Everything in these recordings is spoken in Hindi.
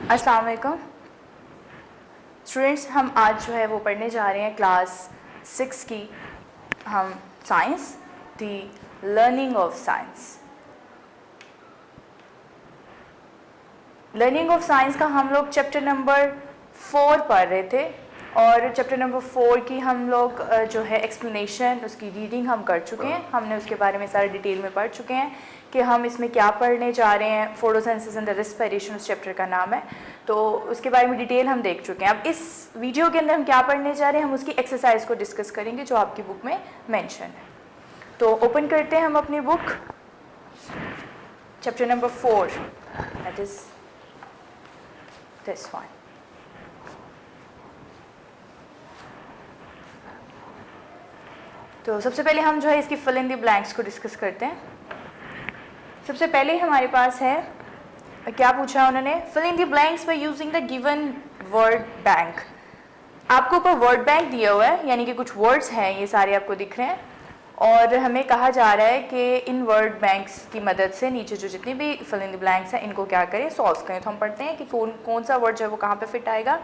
अस्सलाम वालेकुम स्टूडेंट्स, हम आज जो है वो पढ़ने जा रहे हैं क्लास 6 की हम science the learning of science. Learning of science का हम लोग चैप्टर नंबर 4 पढ़ रहे थे और चैप्टर नंबर 4 की हम लोग जो है एक्सप्लेनेशन उसकी रीडिंग हम कर चुके हैं। हमने उसके बारे में सारे डिटेल में पढ़ चुके हैं कि हम इसमें क्या पढ़ने जा रहे हैं। फोटोसिंथेसिस एंड द रेस्पिरेशन उस चैप्टर का नाम है, तो उसके बारे में डिटेल हम देख चुके हैं। अब इस वीडियो के अंदर हम क्या पढ़ने जा रहे हैं, हम उसकी एक्सरसाइज को डिस्कस करेंगे जो आपकी बुक में मेंशन है। तो ओपन करते हैं हम अपनी book, chapter number 4, that is this one. तो सबसे पहले हम जो है इसकी फिल इन द ब्लैंक्स को डिस्कस करते हैं। सबसे पहले हमारे पास है, क्या पूछा उन्होंने, fill in the blanks by using the given word bank. आपको ऊपर वर्ड बैंक दिया हुआ है, यानी कि कुछ वर्ड्स हैं, ये सारे आपको दिख रहे हैं और हमें कहा जा रहा है कि इन वर्ड बैंक्स की मदद से नीचे जो जितनी भी फिल इन द ब्लैंक्स हैं इनको क्या करें, सॉल्व करें। तो हम पढ़ते हैं कि कौन सा वर्ड जो है वो कहाँ पे फिट आएगा।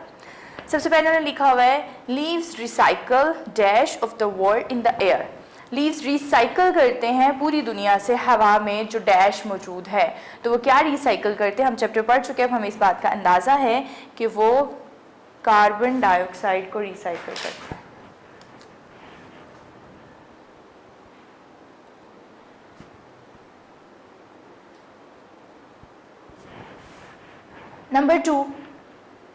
सबसे पहले उन्होंने लिखा हुआ है leaves recycle dash of the world in the air. Leaves recycle करते हैं पूरी दुनिया से हवा में जो डैश मौजूद है, तो वो क्या रिसाइकल करते हैं, हम चैप्टर पढ़ चुके हैं, हमें इस बात का अंदाज़ा है कि वो कार्बन डाइऑक्साइड को रिसाइकल करते हैं। Number 2,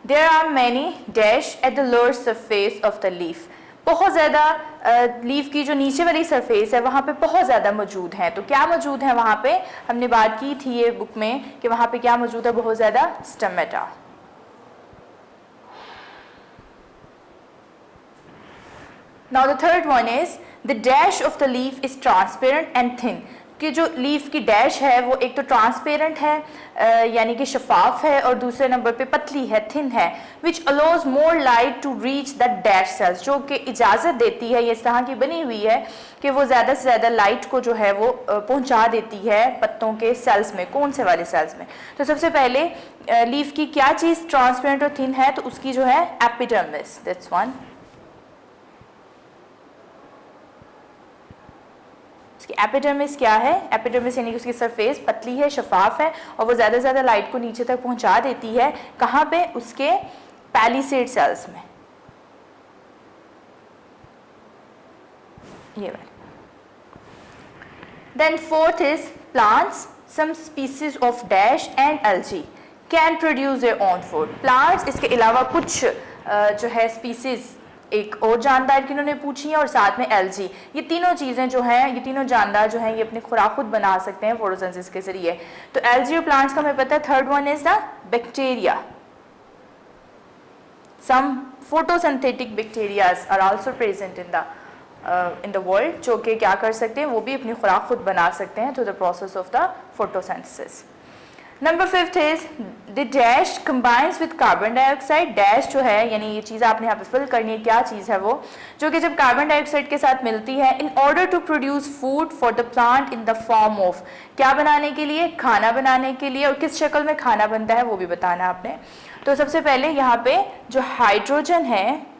there are many dash at the lower surface of the leaf. बहुत ज़्यादा लीफ की जो नीचे वाली सरफेस है वहाँ पे बहुत ज़्यादा मौजूद है। तो क्या मौजूद है वहाँ पे, हमने बात की थी ये बुक में कि वहाँ पे क्या मौजूद है, बहुत ज़्यादा stomata. Now the third one is the dash of the leaf is transparent and thin. कि जो लीफ की डैश है वो एक तो ट्रांसपेरेंट है यानी कि शफाफ है, और दूसरे नंबर पे पतली है, थिन है, which allows more light to reach the dash cells, जो कि इजाज़त देती है, ये इस तरह की बनी हुई है कि वो ज़्यादा से ज़्यादा लाइट को जो है वो पहुंचा देती है पत्तों के सेल्स में। कौन से वाले सेल्स में? तो सबसे पहले लीफ की क्या चीज़ ट्रांसपेरेंट और थिन है, तो उसकी जो है एपिडर्मिस, दैट्स वन। एपिडर्मिस क्या है? एपिडर्मिस यानी कि उसकी सरफेस पतली है, शफाफ है और वो ज़्यादा से ज़्यादा लाइट को नीचे तक पहुंचा देती है। कहाँ पे? उसके पैलिसेड सेल्स में, ये वाले। Then fourth is plants some species of dash and algae can produce their own food. Plants, इसके अलावा कुछ जो है स्पीसीज एक और जानदार की उन्होंने पूछी है, और साथ में एल्गी, ये तीनों चीज़ें जो हैं, ये तीनों जानदार जो हैं ये अपनी खुराक खुद बना सकते हैं फोटोसिंथेसिस के जरिए। तो एल्गी और प्लांट्स का हमें पता है। Third one is the bacteria, some photosynthetic bacterias are also present in the world, जो कि क्या कर सकते हैं, वो भी अपनी खुराक खुद बना सकते हैं through the process of the photosynthesis. Number 5 is the dash combines with carbon dioxide. Dash जो है यानी ये चीज़ आपने यहाँ पे फिल करनी है, क्या चीज़ है वो, जो कि जब कार्बन डाइऑक्साइड के साथ मिलती है in order to produce food for the plant in the form of, क्या बनाने के लिए, खाना बनाने के लिए, और किस शक्ल में खाना बनता है वो भी बताना है आपने। तो सबसे पहले यहाँ पे जो हाइड्रोजन है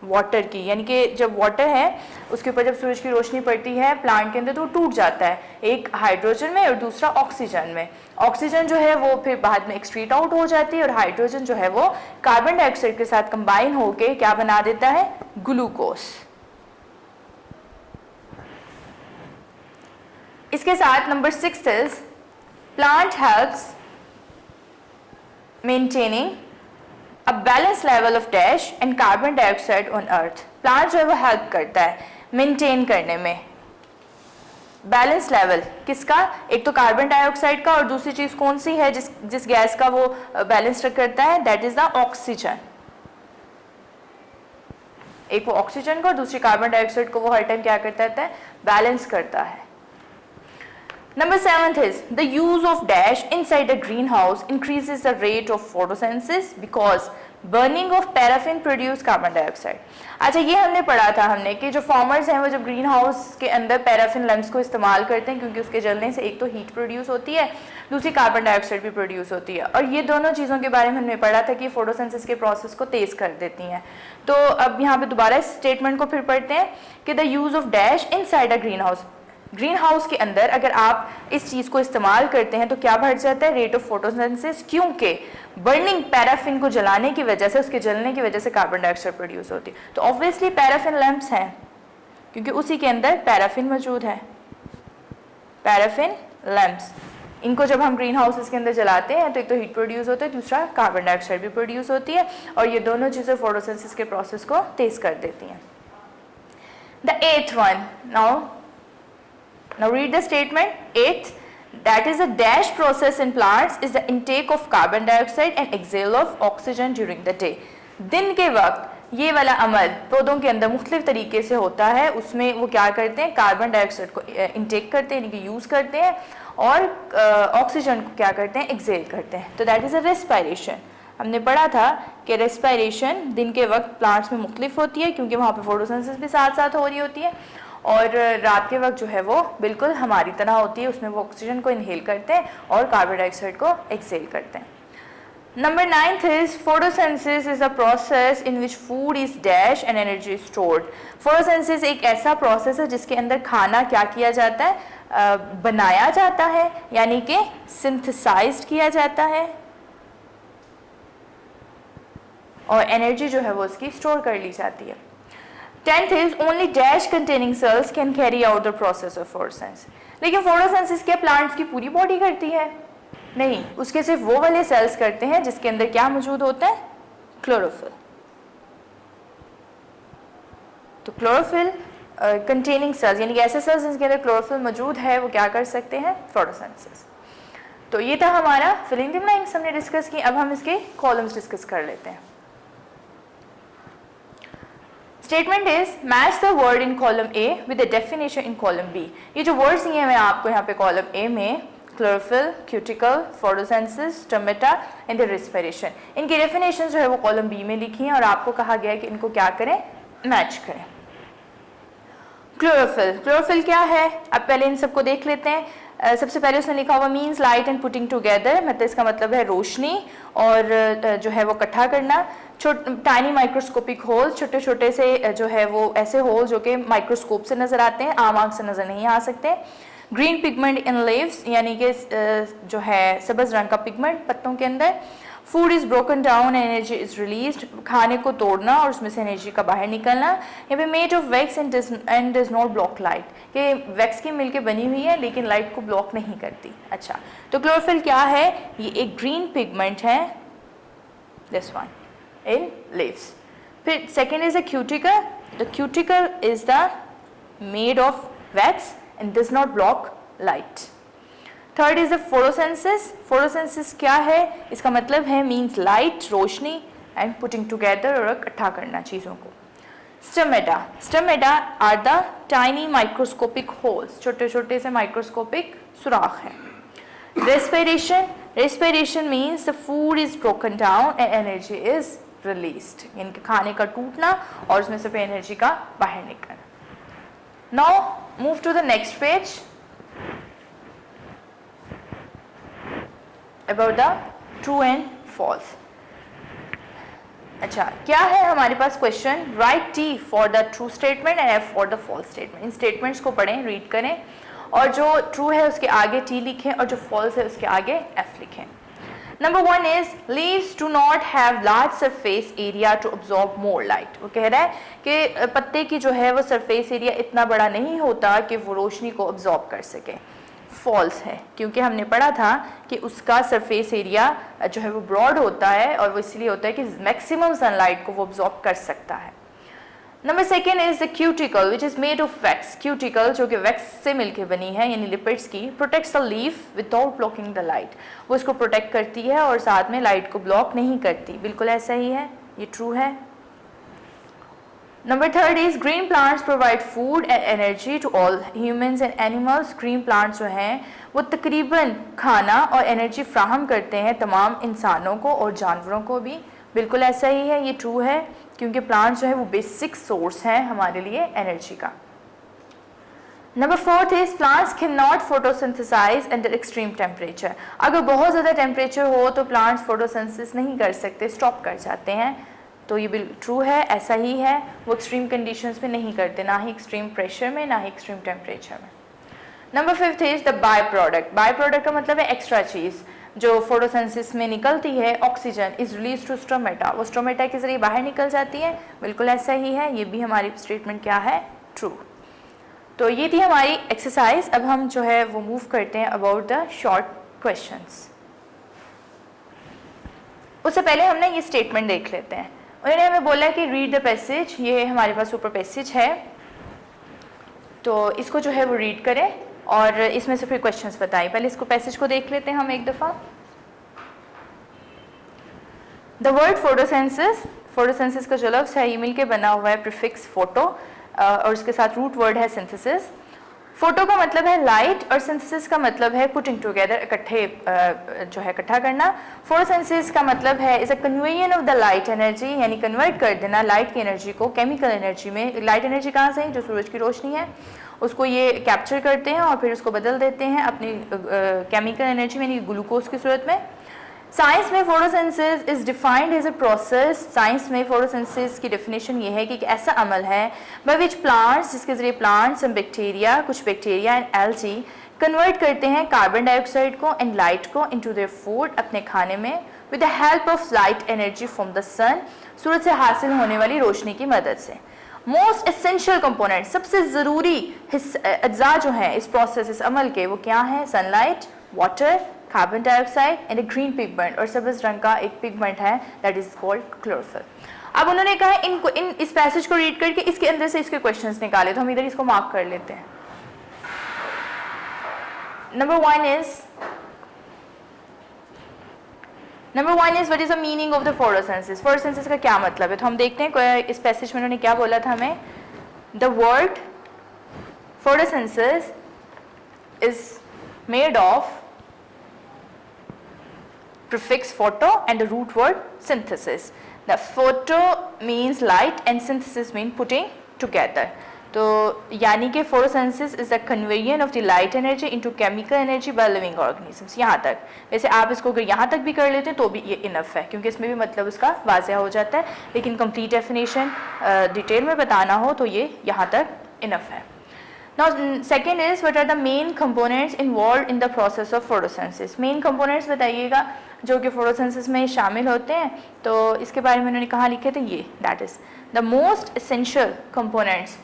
वाटर की, यानी कि जब वाटर है उसके ऊपर जब सूरज की रोशनी पड़ती है प्लांट के अंदर तो वो टूट जाता है, एक हाइड्रोजन में और दूसरा ऑक्सीजन में। ऑक्सीजन जो है वो फिर बाद में एक्सक्रीट आउट हो जाती है और हाइड्रोजन जो है वो कार्बन डाइऑक्साइड के साथ कंबाइन होके क्या बना देता है, ग्लूकोज। इसके साथ number 6 is plant helps maintaining a balance level of dash and carbon dioxide on earth. Plant जो है वो हेल्प करता है मेंटेन करने में बैलेंस लेवल, किसका, एक तो कार्बन डाइऑक्साइड का, और दूसरी चीज कौन सी है जिस गैस का वो बैलेंस करता है, दैट इज द ऑक्सीजन। एक वो ऑक्सीजन को और दूसरी कार्बन डाइऑक्साइड को वो हर टाइम क्या करता है, बैलेंस करता है। Number 7th is the use of dash inside a greenhouse increases the rate of photosynthesis because burning of paraffin produce carbon dioxide. अच्छा, ये हमने पढ़ा था हमने कि जो फार्मर्स हैं वो जब ग्रीन हाउस के अंदर पैराफिन लैंप्स को इस्तेमाल करते हैं क्योंकि उसके जलने से एक तो हीट प्रोड्यूस होती है, दूसरी कार्बन डाइऑक्साइड भी प्रोड्यूस होती है, और ये दोनों चीज़ों के बारे में हमने पढ़ा था कि फोटोसिंथेसिस के प्रोसेस को तेज़ कर देती हैं। तो अब यहाँ पे दोबारा इस स्टेटमेंट को फिर पढ़ते हैं कि the use of dash inside a green house, green house के अंदर अगर आप इस चीज़ को इस्तेमाल करते हैं तो क्या बढ़ जाता है, रेट ऑफ फोटोसिंथेसिस, क्योंकि बर्निंग पैराफिन को जलाने की वजह से, उसके जलने की वजह से कार्बन डाइऑक्साइड प्रोड्यूस होती है। तो ऑब्वियसली पैराफिन लैंप्स हैं क्योंकि उसी के अंदर पैराफिन मौजूद है, पैराफिन लैंप्स। इनको जब हम ग्रीन हाउसेस के अंदर जलाते हैं तो एक तो हीट प्रोड्यूस होता है, दूसरा कार्बन डाइऑक्साइड भी प्रोड्यूस होती है, और ये दोनों चीज़ें फोटोसिंथेसिस के प्रोसेस को तेज़ कर देती हैं। The 8th one, now read the statement. 8th, that is a dash process in plants is the intake of carbon dioxide and exhale of oxygen during the day. दिन के वक्त ये वाला अमल पौधों के अंदर मुख्तलिफ तरीके से होता है, उसमें वो क्या करते हैं, कार्बन डाइऑक्साइड को इंटेक करते हैं, यानी कि यूज़ करते हैं, और ऑक्सीजन को क्या करते हैं, एक्सेल करते हैं। तो दैट इज़ अ रेस्पायरेशन। हमने पढ़ा था कि रेस्पायरेशन दिन के वक्त प्लांट्स में मुख्तलिफ होती है क्योंकि वहाँ पे फोटोसिंथेसिस भी साथ साथ हो रही होती है, और रात के वक्त जो है वो बिल्कुल हमारी तरह होती है, उसमें वो ऑक्सीजन को इनहेल करते हैं और कार्बन डाइऑक्साइड को एक्सेल करते हैं। Number 9th is photosynthesis is a process in which food is dash and energy stored. Photosynthesis एक ऐसा प्रोसेस है जिसके अंदर खाना क्या किया जाता है, बनाया जाता है, यानी कि सिंथेसाइज्ड किया जाता है, और एनर्जी जो है वो उसकी स्टोर कर ली जाती है। 10th is only dash containing cells can carry out the process of photosynthesis. लेकिन फोटोसिंथेसिस क्या प्लांट्स की पूरी बॉडी करती है? नहीं, उसके सिर्फ वो वाले सेल्स करते हैं जिसके अंदर क्या मौजूद होता है, क्लोरोफिल। तो क्लोरोफिल कंटेनिंग सेल्स, यानी कि ऐसे सेल्स जिनके अंदर क्लोरोफिल मौजूद है, वो क्या कर सकते हैं, फोटोसिंथेसिस। तो ये था हमारा फिलिंग द ब्लैंक्स हमने डिस्कस की। अब हम इसके कॉलम्स डिस्कस कर लेते हैं। Statement is match the word in column A with the definition in column B. ये जो words दिए हैं मैं आपको यहाँ पे column A में chlorophyll, cuticle, photosynthesis, stomata and the respiration, इनकी definitions जो है वो column B में लिखी हैं और आपको कहा गया है कि इनको क्या करें, match करें। क्लोरोफिल, क्लोरोफिल क्या है, अब पहले इन सबको देख लेते हैं। सबसे पहले उसने लिखा हुआ means light and putting together, मतलब इसका मतलब है रोशनी और जो है वो इकट्ठा करना। टाइनी माइक्रोस्कोपिक होल, छोटे छोटे से जो है वो ऐसे होल जो कि माइक्रोस्कोप से नज़र आते हैं, आम आँख से नज़र नहीं आ सकते। ग्रीन पिगमेंट इन लीव्स, यानी कि जो है सब्ज़ रंग का पिगमेंट पत्तों के अंदर। Food is broken down, energy is released, खाने को तोड़ना और उसमें से एनर्जी का बाहर निकलना। यहाँ पे made of wax and does not block light, कि वैक्स की मिलके बनी हुई है लेकिन लाइट को ब्लॉक नहीं करती। अच्छा, तो क्लोरोफिल क्या है, ये एक ग्रीन पिगमेंट है, दिस वन इन लीव्स। फिर second is a cuticle, the cuticle is the made of wax and does not block light. Third is the photosynthesis, photosynthesis क्या है, इसका मतलब है मीन्स लाइट, रोशनी, एंड पुटिंग टुगेदर और इकट्ठा करना चीज़ों को। Stomata, stomata are the tiny microscopic holes, छोटे छोटे से माइक्रोस्कोपिक सुराख हैं। Respiration, respiration means the food is broken down and energy is released, यानी कि खाने का टूटना और उसमें से एनर्जी का बाहर निकलना। Now move to the next page about the true and false। अच्छा, क्या है हमारे पास question, write T for the true statement and F for the false statement. इन स्टेटमेंट्स को पढ़ें, रीड करें और जो ट्रू है उसके आगे T लिखें और जो फॉल्स है उसके आगे F लिखें। Number 1 is leaves do not have large surface area to absorb more light. वो कह रहा है कि पत्ते की जो है वो सरफेस एरिया इतना बड़ा नहीं होता कि वो रोशनी को अब्जॉर्ब कर सके। फॉल्स है, क्योंकि हमने पढ़ा था कि उसका सरफेस एरिया जो है वो ब्रॉड होता है और वो इसलिए होता है कि मैक्सिमम सनलाइट को वो अब्जॉर्ब कर सकता है। Number second is the cuticle which is made of wax. Cuticle जो कि वैक्स से मिलकर बनी है, यानी लिपिड्स की, protects the leaf without blocking the light. वो इसको प्रोटेक्ट करती है और साथ में लाइट को ब्लॉक नहीं करती। बिल्कुल ऐसा ही है, ये ट्रू है। Number third is green plants provide food and energy to all humans and animals. Green plants जो हैं वो तकरीबन खाना और एनर्जी फ्राहम करते हैं तमाम इंसानों को और जानवरों को भी। बिल्कुल ऐसा ही है, ये ट्रू है, क्योंकि प्लांट्स जो है वो बेसिक सोर्स हैं हमारे लिए एनर्जी का। Number fourth is plants can not photosynthesize under extreme temperature. अगर बहुत ज़्यादा टेम्परेचर हो तो प्लांट्स फोटोसिंथेसिस नहीं कर सकते, स्टॉप कर जाते हैं। तो ये बिल्कुल ट्रू है, ऐसा ही है, वो एक्सट्रीम कंडीशंस में नहीं करते, ना ही एक्सट्रीम प्रेशर में, ना ही एक्सट्रीम टेम्परेचर में। Number fifth is the by product. By product का मतलब है एक्स्ट्रा चीज़ जो फोटोसिंथेसिस में निकलती है, oxygen is release to stomata, वो स्टोमेटा के जरिए बाहर निकल जाती है। बिल्कुल ऐसा ही है, ये भी हमारी स्टेटमेंट क्या है, ट्रू। तो ये थी हमारी एक्सरसाइज। अब हम जो है वो मूव करते हैं अबाउट द शॉर्ट क्वेश्चंस। उससे पहले हमने ये स्टेटमेंट देख लेते हैं। उन्होंने हमें बोला कि रीड द पैसेज, ये हमारे पास ऊपर पैसेज है, तो इसको जो है वो रीड करें और इसमें से फिर क्वेश्चंस बताएं। पहले इसको पैसेज को देख लेते हैं हम एक दफ़ा। द वर्ड फोटोसेंसिस, फोटोसेंसिस का जो लफ्ज़ है ये मिलके बना हुआ है प्रीफिक्स फोटो और उसके साथ रूट वर्ड है सिंथेसिस। फोटो का मतलब है लाइट और सिंथेसिस का मतलब है पुटिंग टुगेदर, इकट्ठे जो है इकट्ठा करना। फोटोसिंथेसिस का मतलब है इज अ कन्वेयन ऑफ द लाइट एनर्जी, यानी कन्वर्ट कर देना लाइट की एनर्जी को केमिकल एनर्जी में। लाइट एनर्जी कहाँ से है, जो सूरज की रोशनी है उसको ये कैप्चर करते हैं और फिर उसको बदल देते हैं अपनी केमिकल एनर्जी में, यानी ग्लूकोज की सूरत में। साइंस में photosynthesis is defined as a process. Science में फोटोसिंथेसिस की डेफिनेशन ये है कि ऐसा अमल है बाय विच प्लांट्स, जिसके जरिए प्लांट्स एंड बैक्टीरिया, कुछ बैक्टीरिया एंड एल्गी कन्वर्ट करते हैं कार्बन डाइऑक्साइड को एंड लाइट को इनटू देयर फूड, अपने खाने में, with the help of light energy from the sun, सूरज से हासिल होने वाली रोशनी की मदद से। मोस्ट एसेंशियल कंपोनेंट, सबसे ज़रूरी अज्जा जो हैं इस प्रोसेस, इस अमल के, वो क्या है, sunlight, water, carbon dioxide and A green pigment, और सब्ज़ रंग का एक पिगमेंट है दैट इज कॉल्ड क्लोरोफिल। अब उन्होंने कहा इस पैसेज को रीड करके इसके अंदर से इसके क्वेश्चंस निकाले, तो हम इधर इसको मार्क कर लेते हैं। Number one is what is the meaning of the photosynthesis. Photosynthesis का क्या मतलब है, तो हम देखते हैं इस पैसेज में उन्होंने क्या बोला था हमें। The word photosynthesis is made of prefix photo and the root word synthesis. The photo means light and synthesis mean putting together. तो यानी कि फोटोसिंथेसिस इज द कन्वेयन of the light energy into chemical energy by living organisms. यहाँ तक, वैसे आप इसको अगर यहाँ तक भी कर लेते हैं तो भी ये इनफ है, क्योंकि इसमें भी मतलब उसका वाज़ेह हो जाता है, लेकिन कंप्लीट डेफिनेशन डिटेल में बताना हो तो ये यहाँ तक इनफ है। Now second is what are the main components involved in the process of photosynthesis. Main components बताइएगा जो कि photosynthesis में शामिल होते हैं, तो इसके बारे में उन्होंने कहाँ लिखे थे, ये that is the most essential components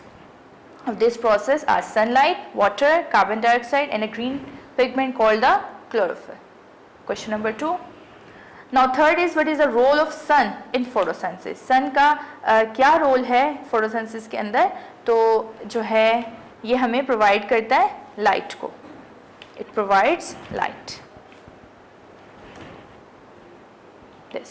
of this process are sunlight, water, carbon dioxide and a green pigment called the chlorophyll. Question number 2. Now third is what is the role of sun in photosynthesis. sun का क्या रोल है photosynthesis के अंदर, तो जो है ये हमें प्रोवाइड करता है लाइट को, it provides light. This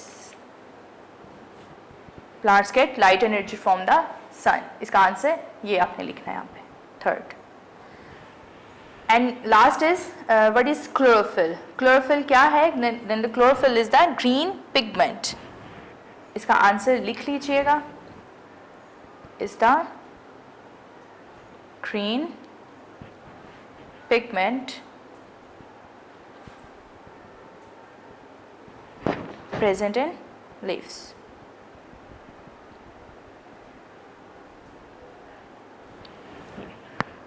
plants get light energy from the sun. इसका आंसर ये आपने लिखना है यहाँ पे, third. And last is what is chlorophyll. Chlorophyll क्या है, then the chlorophyll is the green pigment. इसका आंसर लिख लीजिएगा, is the green pigment present in leaves.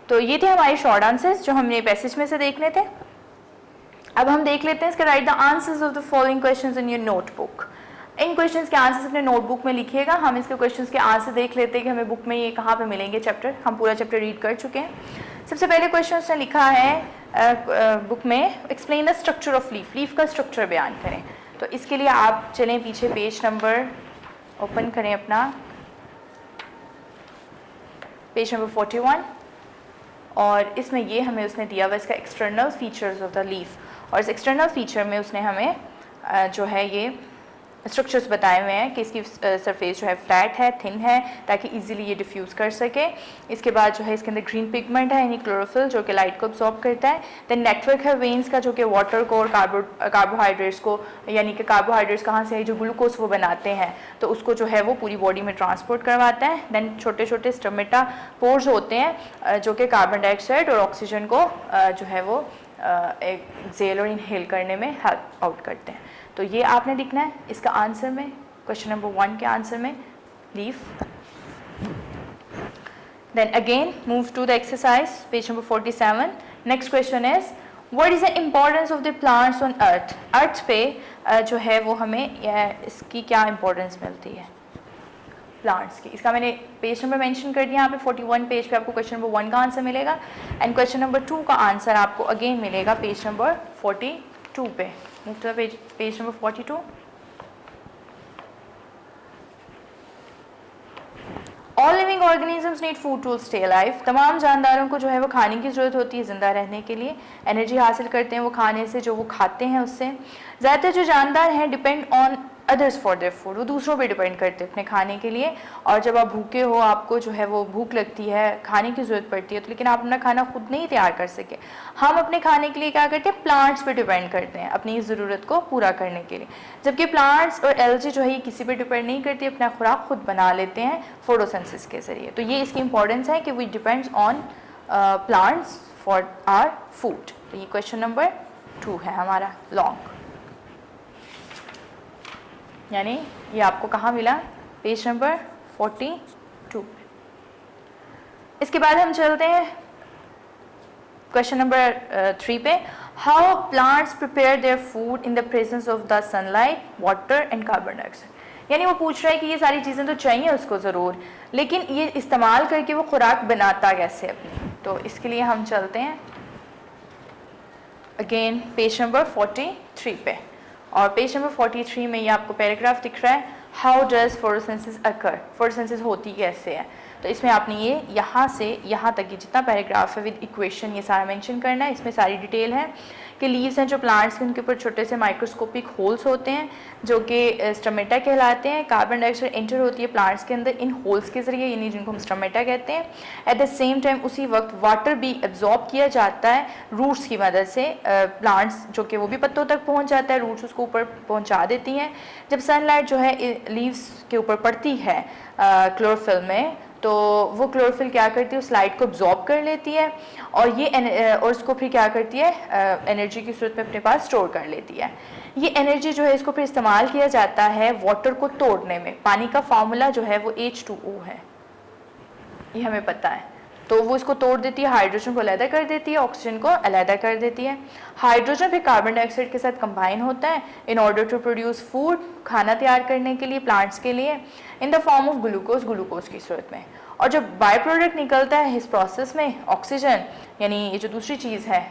तो ये थे हमारे शॉर्ट आंसर्स जो हमने पैसेज में से देखने थे। अब हम देख लेते हैं इसका right the answers of the following questions in your notebook. In questions के आंसर्स अपने नोटबुक में लिखिएगा। हम इसके क्वेश्चंस के आंसर देख लेते हैं कि हमें बुक में ये कहाँ पे मिलेंगे चैप्टर। हम पूरा चैप्टर रीड कर चुके हैं। सबसे पहले क्वेश्चन ने लिखा है बुक में explain the structure of leaf. Leaf का स्ट्रक्चर बयान करें। तो इसके लिए आप चलें पीछे, पेज नंबर ओपन करें अपना, पेज नंबर 41, और इसमें ये हमें उसने दिया हुआ इसका external features of the leaf. और इस एक्सटर्नल फीचर में उसने हमें जो है ये स्ट्रक्चर्स बताए हुए हैं कि इसकी सरफेस जो है फ्लैट है, थिन है, ताकि इजीली ये डिफ्यूज़ कर सके। इसके बाद जो है इसके अंदर ग्रीन पिगमेंट है यानी क्लोरोफिल जो कि लाइट को अब्सॉर्ब करता है। देन नेटवर्क है वेन्स का जो कि वाटर को और कार्बोहाइड्रेट्स को, यानी कि कार्बोहाइड्रेट्स कहाँ से है, जो ग्लूकोज वो बनाते हैं तो उसको जो है वो पूरी बॉडी में ट्रांसपोर्ट करवाता है। देन छोटे छोटे स्टोमेटा पोर्स होते हैं जो कि कार्बन डाइऑक्साइड और ऑक्सीजन को जो है वो एक्सेल और इनहेल करने में हेल्प आउट करते हैं। तो ये आपने लिखना है इसका आंसर में, क्वेश्चन नंबर 1 के आंसर में leaf. Then again move to the exercise page number 47। Next question is what is the importance of the plants on earth. Earth पे जो है वो हमें इसकी क्या इंपॉर्टेंस मिलती है प्लांट्स की। इसका मैंने पेज नंबर मेंशन कर दिया, यहाँ पे 41 पेज पे आपको क्वेश्चन नंबर 1 का आंसर मिलेगा एंड क्वेश्चन नंबर 2 का आंसर आपको अगेन मिलेगा पेज नंबर 42 पे। Move to the page number 42। All living organisms need food to stay alive. तमाम जानदारों को जो है वो खाने की ज़रूरत होती है ज़िंदा रहने के लिए। एनर्जी हासिल करते हैं वो खाने से, जो वो खाते हैं उससे। ज़्यादातर जो जानदार हैं depend on others for their food, वो दूसरों पे डिपेंड करते हैं अपने खाने के लिए। और जब आप भूखे हो, आपको जो है वो भूख लगती है, खाने की ज़रूरत पड़ती है तो लेकिन आप अपना खाना खुद नहीं तैयार कर सके। हम अपने खाने के लिए क्या करते हैं, प्लांट्स पे डिपेंड करते हैं अपनी इस ज़रूरत को पूरा करने के लिए। जबकि प्लांट्स और एल्गी जो है ये किसी पे डिपेंड नहीं करती, अपना खुराक खुद बना लेते हैं फोटोसिंथेसिस के ज़रिए। तो ये इसकी इंपॉर्टेंस है कि we depends on plants for our food. तो ये क्वेश्चन नंबर 2 है हमारा लॉन्ग, यानी ये आपको कहाँ मिला, पेज नंबर 42। इसके बाद हम चलते हैं क्वेश्चन नंबर 3 पे। How plants prepare their food in the presence of the sunlight, water and carbon dioxide. यानी वो पूछ रहा है कि ये सारी चीज़ें तो चाहिए उसको ज़रूर, लेकिन ये इस्तेमाल करके वो खुराक बनाता कैसे अपनी। तो इसके लिए हम चलते हैं अगेन पेज नंबर 43 पे। और पेज नंबर 43 में ये आपको पैराग्राफ दिख रहा है, how does photosynthesis occur, photosynthesis होती कैसे है। तो इसमें आपने ये यहाँ से यहाँ तक ये जितना पैराग्राफ है विद इक्वेशन ये सारा मेंशन करना है। इसमें सारी डिटेल है कि लीव्स हैं जो प्लांट्स के, उनके ऊपर छोटे से माइक्रोस्कोपिक होल्स होते हैं जो कि स्टोमेटा कहलाते हैं। कार्बन डाइऑक्साइड एंटर होती है प्लांट्स के अंदर इन होल्स के ज़रिए, यानी जिनको हम स्टोमेटा कहते हैं। एट द सेम टाइम उसी वक्त वाटर भी एब्जॉर्ब किया जाता है रूट्स की मदद से। प्लांट्स जो कि वो भी पत्तों तक पहुँच जाता है, रूट्स उसको ऊपर पहुँचा देती हैं। जब सनलाइट जो है लीव्स के ऊपर पड़ती है क्लोरोफिल में, तो वो क्लोरोफिल क्या करती है, उस लाइट को अब्जॉर्ब कर लेती है और ये और उसको फिर क्या करती है, एनर्जी की सूरत में अपने पास स्टोर कर लेती है। ये एनर्जी जो है इसको फिर इस्तेमाल किया जाता है वाटर को तोड़ने में। पानी का फार्मूला जो है वो H2O है, ये हमें पता है। तो वो इसको तोड़ देती है, हाइड्रोजन को अलहदा कर देती है, ऑक्सीजन को अलहदा कर देती है। हाइड्रोजन फिर कार्बन डाइऑक्साइड के साथ कंबाइन होता है in order to produce food, खाना तैयार करने के लिए प्लांट्स के लिए, in the form of glucose, glucose की सूरत में। और जब बाय प्रोडक्ट निकलता है इस प्रोसेस में, ऑक्सीजन यानी ये जो दूसरी चीज़ है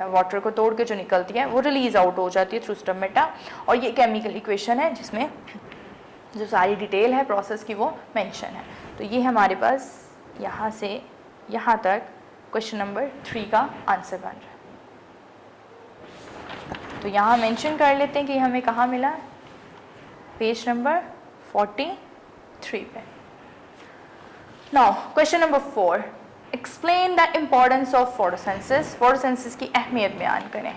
वाटर को तोड़ के जो निकलती है, वो रिलीज आउट हो जाती है थ्रू स्टोमेटा। और ये केमिकल इक्वेशन है जिसमें जो सारी डिटेल है प्रोसेस की वो मेंशन है। तो ये हमारे पास यहाँ से यहाँ तक क्वेश्चन नंबर 3 का आंसर बन रहा है। तो यहाँ मेंशन कर लेते हैं कि हमें कहाँ मिला, पेज नंबर 43 पे। Now question number 4, explain the importance of photosynthesis. Photosynthesis की अहमियत बयान करें।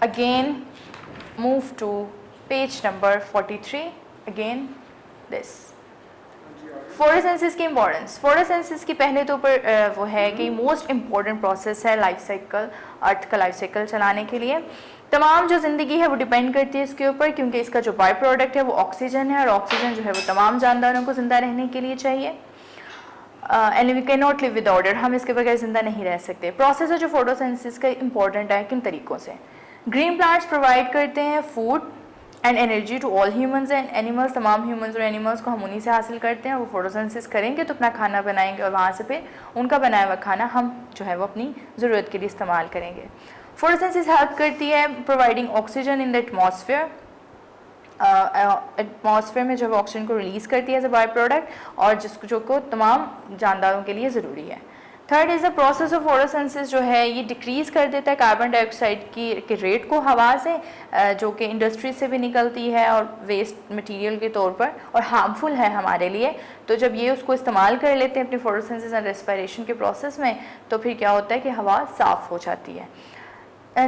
Again move to page number 43। Again this photosynthesis की इंपॉर्टेंस। फोटोसिंथेसिस की पहले तो ऊपर वो है कि मोस्ट इम्पॉर्टेंट प्रोसेस है लाइफ साइकिल, अर्थ का लाइफ साइकिल चलाने के लिए। तमाम जो ज़िंदगी है वो डिपेंड करती है इसके ऊपर, क्योंकि इसका जो बाय प्रोडक्ट है वो ऑक्सीजन है और ऑक्सीजन जो है वो तमाम जानदारों को ज़िंदा रहने के लिए चाहिए। And we can not live without it, हम इसके बगैर ज़िंदा नहीं रह सकते। प्रोसेस है जो फोटोसिंथेसिस का इंपॉर्टेंट है, किन तरीक़ों से। ग्रीन प्लांट्स प्रोवाइड करते हैं food and energy to all humans and animals. तमाम ह्यूमंस और एनिमल्स को हम उन्हीं से हासिल करते हैं। वो फोटोसिंथेसिस करेंगे तो अपना खाना बनाएंगे और वहाँ से फिर उनका बनाया हुआ खाना हम जो है वो अपनी ज़रूरत के लिए इस्तेमाल करेंगे। फोटोसिंथेसिस हेल्प करती है providing oxygen in the atmosphere. Atmosphere में जो ऑक्सीजन को रिलीज़ करती है एज अ बाय प्रोडक्ट, और जिसको जो को तमाम जानदारों के लिए ज़रूरी है। Third is the process of photosynthesis जो है ये डिक्रीज़ कर देता है कार्बन डाइऑक्साइड की रेट को हवा से, जो कि इंडस्ट्री से भी निकलती है और वेस्ट मटेरियल के तौर पर और हार्मफुल है हमारे लिए। तो जब ये उसको इस्तेमाल कर लेते हैं अपनी फोटोसिंथेसिस एंड रेस्पिरेशन के प्रोसेस में, तो फिर क्या होता है कि हवा साफ़ हो जाती है।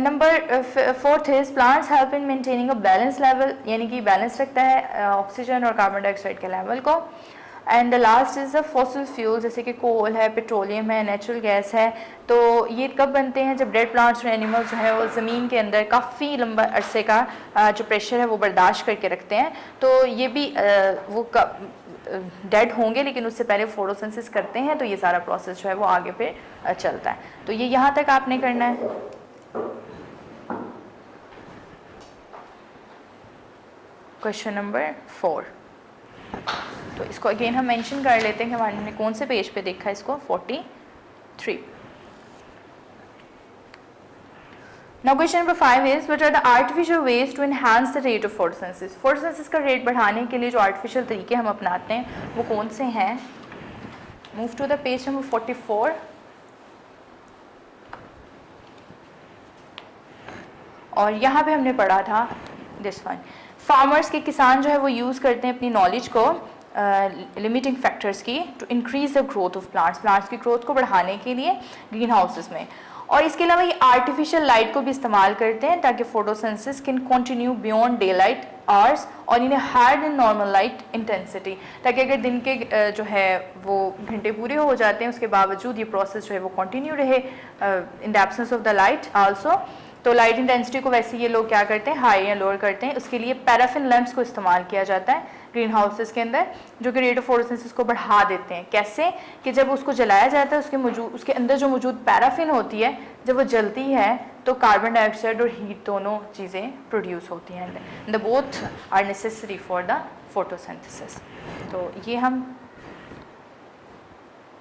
Number fourth is plants help in maintaining a balance level, यानी कि बैलेंस रखता है ऑक्सीजन और कार्बन डाइऑक्साइड के लेवल को। And the last is the fossil fuel, जैसे कि कोल है, पेट्रोलियम है, नेचुरल गैस है। तो ये कब बनते हैं? जब डेड प्लांट्स और एनिमल्स जो है वो ज़मीन के अंदर काफ़ी लंबा अरसे का जो प्रेशर है वो बर्दाश्त करके रखते हैं। तो ये भी वो डेड होंगे लेकिन उससे पहले फोटोसिंथेसिस करते हैं, तो ये सारा प्रोसेस जो है वो आगे पे चलता है। तो ये यहाँ तक आपने करना है। क्वेश्चन नंबर 4, तो इसको अगेन हम मेंशन कर लेते हैं कि हमने कौन से पेज पे देखा है इसको, 43। Now question number 5 is what are the artificial ways to enhance the rate of photosynthesis? Photosynthesis का रेट बढ़ाने के लिए जो आर्टिफिशियल तरीके हम अपनाते हैं वो कौन से हैं? Move to the page number 44। और यहाँ पे हमने पढ़ा था दिस वन, फार्मर्स के किसान जो है वो यूज़ करते हैं अपनी नॉलेज को लिमिटिंग फैक्टर्स की to increase the growth of plants की ग्रोथ को बढ़ाने के लिए ग्रीन हाउसेस में। और इसके अलावा ये आर्टिफिशियल लाइट को भी इस्तेमाल करते हैं ताकि photosynthesis can continue beyond daylight hours और in higher than normal light intensity, ताकि अगर दिन के जो है वो घंटे पूरे हो जाते हैं उसके बावजूद ये प्रोसेस जो है वो कंटिन्यू रहे in the absence of the light also. तो लाइट इंटेंसिटी को वैसे ये लोग क्या करते हैं, हाई या लोअर करते हैं। उसके लिए पैराफिन लैंप्स को इस्तेमाल किया जाता है ग्रीन हाउसेस के अंदर, जो कि रेट ऑफ फोटोसिंथेसिस को बढ़ा देते हैं। कैसे कि जब उसको जलाया जाता है उसके अंदर जो मौजूद पैराफिन होती है, जब वो जलती है तो कार्बन डाइऑक्साइड और हीट दोनों चीज़ें प्रोड्यूस होती हैं। The both are necessary for the photosynthesis. तो ये हम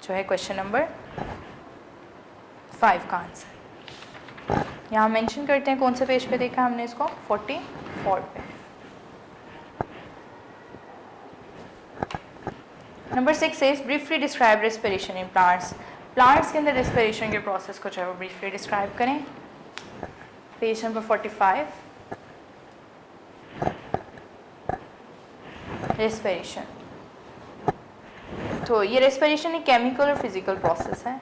जो है क्वेश्चन नंबर 5 का आंसर यहाँ मेंशन करते हैं। कौन से पेज पे देखा हमने इसको? 44 पे। Number 6 is briefly describe respiration in plants. Plants के अंदर रेस्पिरेशन के प्रोसेस को जो है वो ब्रीफली डिस्क्राइब करें। Page number 45। रेस्पिरेशन, तो ये रेस्पिरेशन एक केमिकल और फिजिकल प्रोसेस है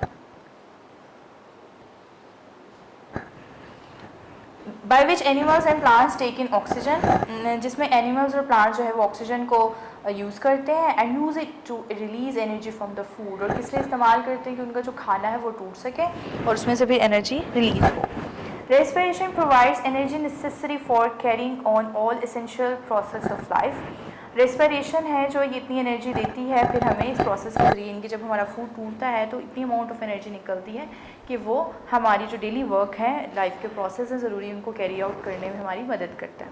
by which animals and plants take in oxygen, जिसमें एनिमल्स और प्लांट्स जो है वो ऑक्सीजन को यूज़ करते हैं and use it to release energy from the food. और किस लिए इस्तेमाल करते हैं कि उनका जो खाना है वो टूट सके और उसमें से भी एनर्जी रिलीज हो। Respiration provides energy necessary for carrying on all essential process of life. Respiration है जो ये इतनी एनर्जी देती है फिर हमें इस प्रोसेस के जरिए, इनकी जब हमारा फूड टूटता है तो इतनी अमाउंट ऑफ एनर्जी निकलती है कि वो हमारी जो डेली वर्क है, लाइफ के प्रोसेस हैं ज़रूरी, उनको कैरी आउट करने में हमारी मदद करता है।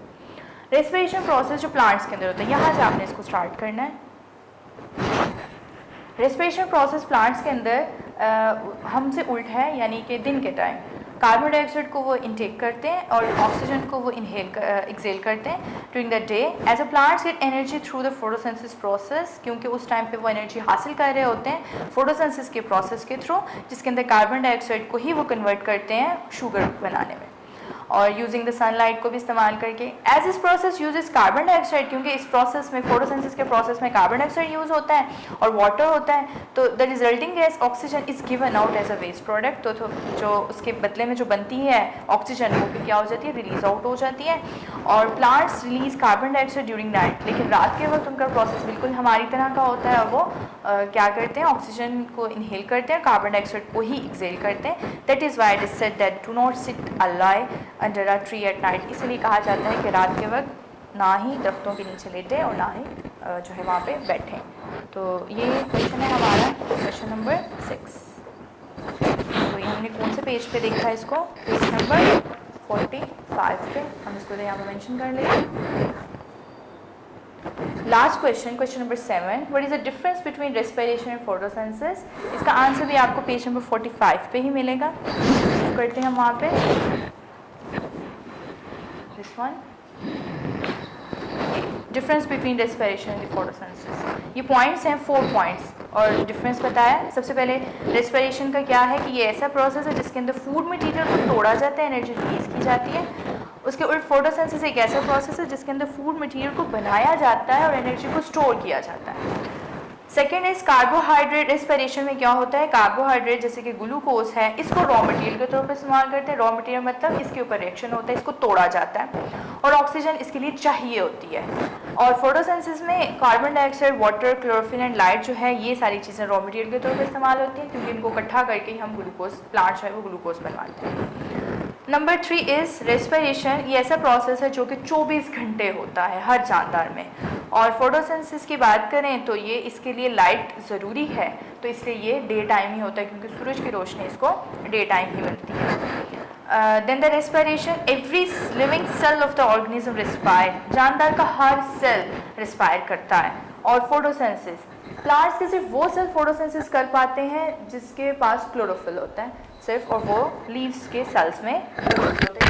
रेस्पिरेशन प्रोसेस जो प्लांट्स के अंदर होता है, यहाँ से आपने इसको स्टार्ट करना है। रेस्पिरेशन प्रोसेस प्लांट्स के अंदर हमसे उल्ट है, यानी कि दिन के टाइम कार्बन डाइऑक्साइड को वो इनटेक करते हैं और ऑक्सीजन को वो एक्सेल करते हैं during the day. As a plants get energy through the photosynthesis process, क्योंकि उस टाइम पे वो एनर्जी हासिल कर रहे होते हैं फोटोसिंथेसिस के प्रोसेस के थ्रू, जिसके अंदर कार्बन डाइऑक्साइड को ही वो कन्वर्ट करते हैं शुगर बनाने में और यूजिंग द सनलाइट को भी इस्तेमाल करके। As this process uses carbon dioxide, क्योंकि इस प्रोसेस में फोटोसिंथेसिस के प्रोसेस में कार्बन डाइऑक्साइड यूज़ होता है और वाटर होता है, तो the resulting gas oxygen is given out as a waste product. तो जो उसके बदले में जो बनती है ऑक्सीजन वो फिर क्या हो जाती है, रिलीज आउट हो जाती है। और plants release carbon dioxide during night, लेकिन रात के वक्त उनका प्रोसेस बिल्कुल हमारी तरह का होता है और वो क्या करते हैं, ऑक्सीजन को इनहेल करते हैं, कार्बन डाइऑक्साइड को ही एक्सेल करते हैं। That is why it is said that do not sit a lie under a tree at night. इसलिए कहा जाता है कि रात के वक्त ना ही दरख्तों के नीचे लेटे और ना ही जो है वहाँ पे बैठें। तो ये क्वेश्चन है हमारा क्वेश्चन नंबर 6। तो ये हमने कौन से पेज पे देखा है इसको? पेज नंबर 45 पे। हम इसको यहाँ पे मेंशन कर लेंगे। Last question, question number 7, what is the difference between respiration and photosynthesis. इसका आंसर भी आपको पेज नंबर 45 पे ही मिलेगा। करते हैं हम वहाँ पे this one, difference between respiration and photosynthesis. ये पॉइंट्स हैं 4 पॉइंट्स। और डिफरेंस बताया। सबसे पहले रेस्पिरेशन का क्या है कि ये ऐसा प्रोसेस है जिसके अंदर फूड मटेरियल को तोड़ा जाता है, एनर्जी रिलीज़ की जाती है। उसके उल्ट फोटोसिंथेसिस एक ऐसा प्रोसेस है जिसके अंदर फूड मटेरियल को बनाया जाता है और एनर्जी को स्टोर किया जाता है। Second is carbohydrate. रेस्पिरेशन में क्या होता है, कार्बोहाइड्रेट जैसे कि ग्लूकोज है, इसको रॉ मटेरियल के तौर पर इस्तेमाल करते हैं। रॉ मटेरियल मतलब इसके ऊपर रिएक्शन होता है, इसको तोड़ा जाता है और ऑक्सीजन इसके लिए चाहिए होती है। और फोटोसिंथेसिस में carbon dioxide, water, chlorophyll and light जो है, ये सारी चीज़ें रॉ मटेरियल के तौर पर इस्तेमाल होती हैं, क्योंकि इनको इकट्ठा करके हम ग्लूकोज, प्लांट जो है वो ग्लूकोज बनवाते हैं। Number 3 is respiration. ये ऐसा प्रोसेस है जो कि 24 घंटे होता है हर जानदार में। और फोटोसिंथेसिस की बात करें तो ये इसके लिए लाइट ज़रूरी है, तो इसलिए ये डे टाइम ही होता है, क्योंकि सूरज की रोशनी इसको डे टाइम ही मिलती है। Then the respiration, every living cell of the organism respire. जानदार का हर सेल रिस्पायर करता है। और फोटोसिंथेसिस, प्लांट्स के सिर्फ वो सेल फोटोसिंथेसिस कर पाते हैं जिसके पास क्लोरोफिल होता है सिर्फ, और वो लीव्स के सेल्स में क्लोरोफिल होता है।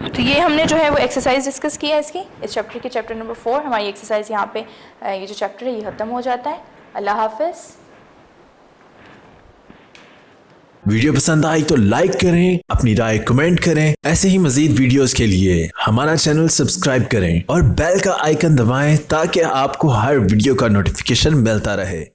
तो ये हमने जो है वो एक्सरसाइज डिस्कस किया है इसकी, इस चैप्टर के चैप्टर नंबर 4। हमारी एक्सरसाइज यहाँ पे ये जो चैप्टर है ये ख़त्म हो जाता है। अल्लाह हाफिज़। वीडियो पसंद आई तो लाइक करें, अपनी राय कमेंट करें। ऐसे ही मजीद वीडियोस के लिए हमारा चैनल सब्सक्राइब करें और बेल का आइकन दबाएं ताकि आपको हर वीडियो का नोटिफिकेशन मिलता रहे।